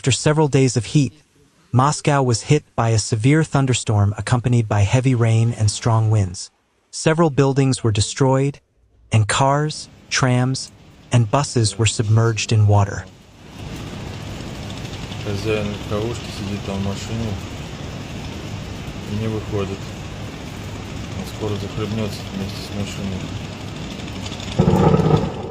After several days of heat, Moscow was hit by a severe thunderstorm accompanied by heavy rain and strong winds. Several buildings were destroyed, and cars, trams, and buses were submerged in water. Хозяин каушки сидит там в машине и не выходит. Он скоро захлебнется вместе с машиной.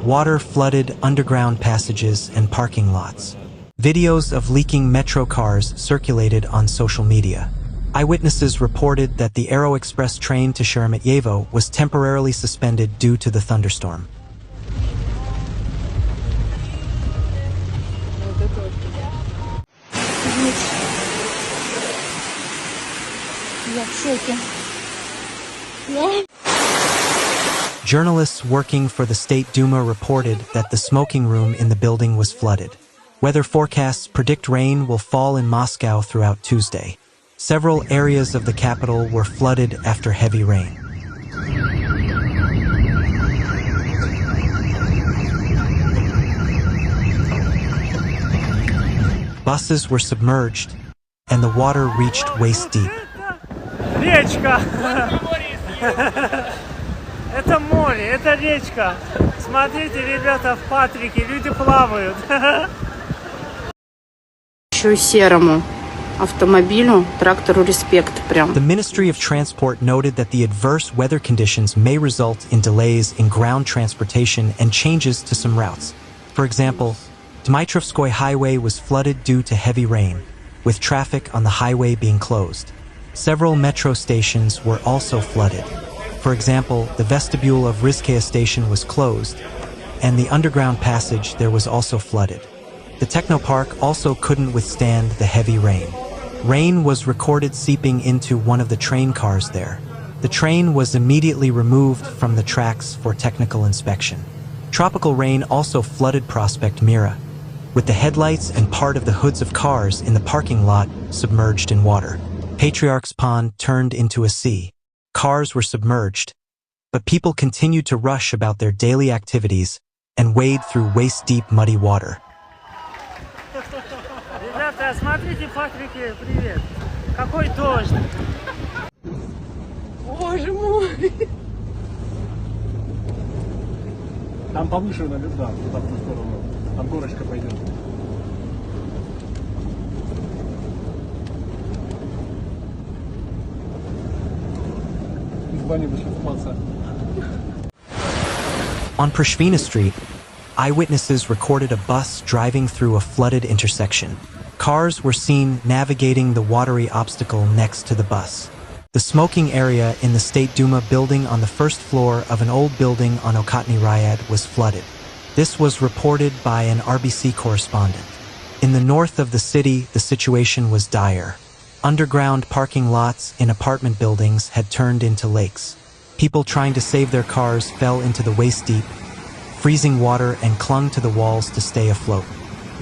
Water flooded underground passages and parking lots. Videos of leaking metro cars circulated on social media. Eyewitnesses reported that the Aeroexpress train to Sheremetyevo was temporarily suspended due to the thunderstorm. Journalists working for the State Duma reported that the smoking room in the building was flooded. Weather forecasts predict rain will fall in Moscow throughout Tuesday. Several areas of the capital were flooded after heavy rain. Buses were submerged, and the water reached waist deep. Речка! Это море, это речка. Смотрите, ребята, в Патрике люди плавают. Еще серому автомобилю, трактору респект прям. The Ministry of Transport noted that the adverse weather conditions may result in delays in ground transportation and changes to some routes. For example, Dmitrovskoy Highway was flooded due to heavy rain, with traffic on the highway being closed. Several metro stations were also flooded. For example, the vestibule of Rizkaya station was closed, and the underground passage there was also flooded. The Technopark also couldn't withstand the heavy rain. Rain was recorded seeping into one of the train cars there. The train was immediately removed from the tracks for technical inspection. Tropical rain also flooded Prospect Mira, with the headlights and part of the hoods of cars in the parking lot submerged in water. Patriarch's Pond turned into a sea. Cars were submerged, but people continued to rush about their daily activities and wade through waist-deep muddy water. Ребята, смотрите, Патрике, привет. Какой дождь. Боже мой. Там повыше, наверное, да, туда, в ту сторону. Там горочка пойдет. On Prishvina Street, eyewitnesses recorded a bus driving through a flooded intersection. Cars were seen navigating the watery obstacle next to the bus. The smoking area in the State Duma building on the first floor of an old building on Okatny Ryad was flooded. This was reported by an RBC correspondent. In the north of the city, the situation was dire. Underground parking lots in apartment buildings had turned into lakes. People trying to save their cars fell into the waist-deep, freezing water and clung to the walls to stay afloat.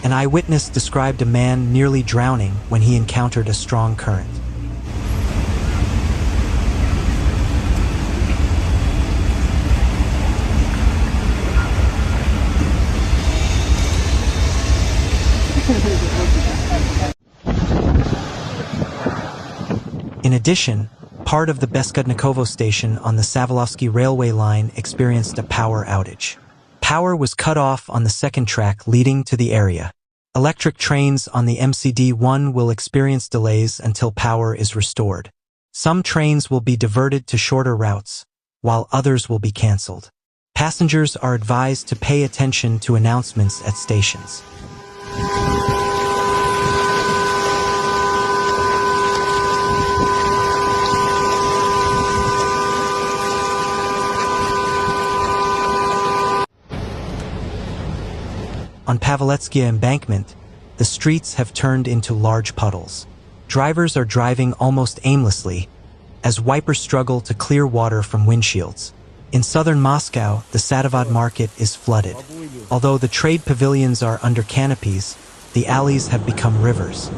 An eyewitness described a man nearly drowning when he encountered a strong current. In addition, part of the Beskudnikovo station on the Savalovsky railway line experienced a power outage. Power was cut off on the second track leading to the area. Electric trains on the MCD-1 will experience delays until power is restored. Some trains will be diverted to shorter routes, while others will be cancelled. Passengers are advised to pay attention to announcements at stations. On Paveletskia embankment, the streets have turned into large puddles. Drivers are driving almost aimlessly as wipers struggle to clear water from windshields. In southern Moscow, the Sadavad market is flooded. Although the trade pavilions are under canopies, the alleys have become rivers.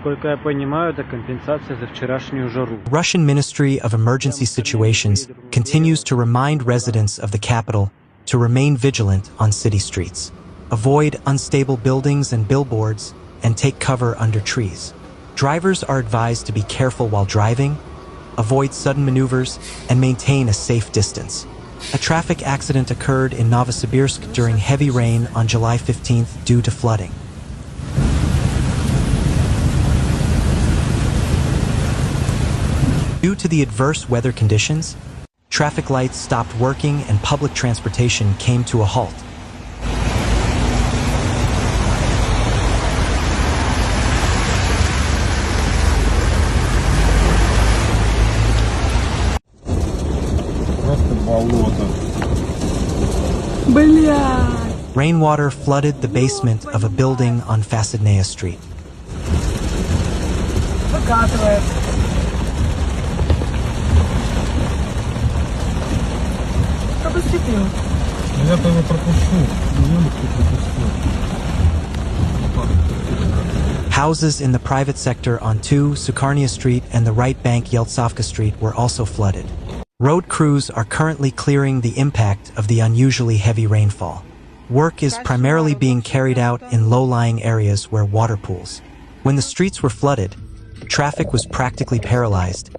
Насколько я понимаю, это компенсация за вчерашнюю жару. Russian Ministry of Emergency Situations continues to remind residents of the capital to remain vigilant on city streets, avoid unstable buildings and billboards, and take cover under trees. Drivers are advised to be careful while driving, avoid sudden maneuvers, and maintain a safe distance. A traffic accident occurred in Novosibirsk during heavy rain on July 15th due to flooding. Due to the adverse weather conditions, traffic lights stopped working and public transportation came to a halt. Просто болото. Rainwater flooded the basement of a building on Fasadnaya Street. Я-то его пропущу. Houses in the private sector on 2 Sukarnia Street and the right bank Yeltsavka Street were also flooded. Road crews are currently clearing the impact of the unusually heavy rainfall. Work is primarily being carried out in low-lying areas where water pools. When the streets were flooded, traffic was practically paralyzed,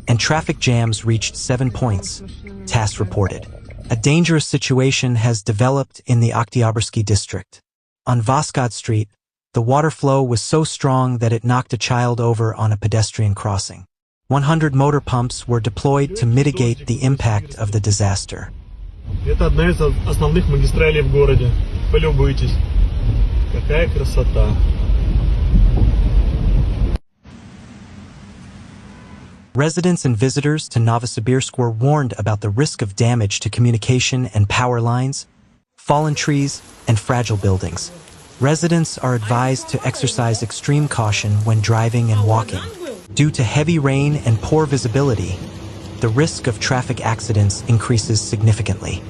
and traffic jams reached 7 points, TASS reported. A dangerous situation has developed in the Oktyabrski district. On Voskod Street, the water flow was so strong that it knocked a child over on a pedestrian crossing. 100 motor pumps were deployed to mitigate the impact of the disaster. Это одна из основных магистралей в городе. Полюбуйтесь. Какая красота. Residents and visitors to Novosibirsk were warned about the risk of damage to communication and power lines, fallen trees, and fragile buildings. Residents are advised to exercise extreme caution when driving and walking. Due to heavy rain and poor visibility, the risk of traffic accidents increases significantly.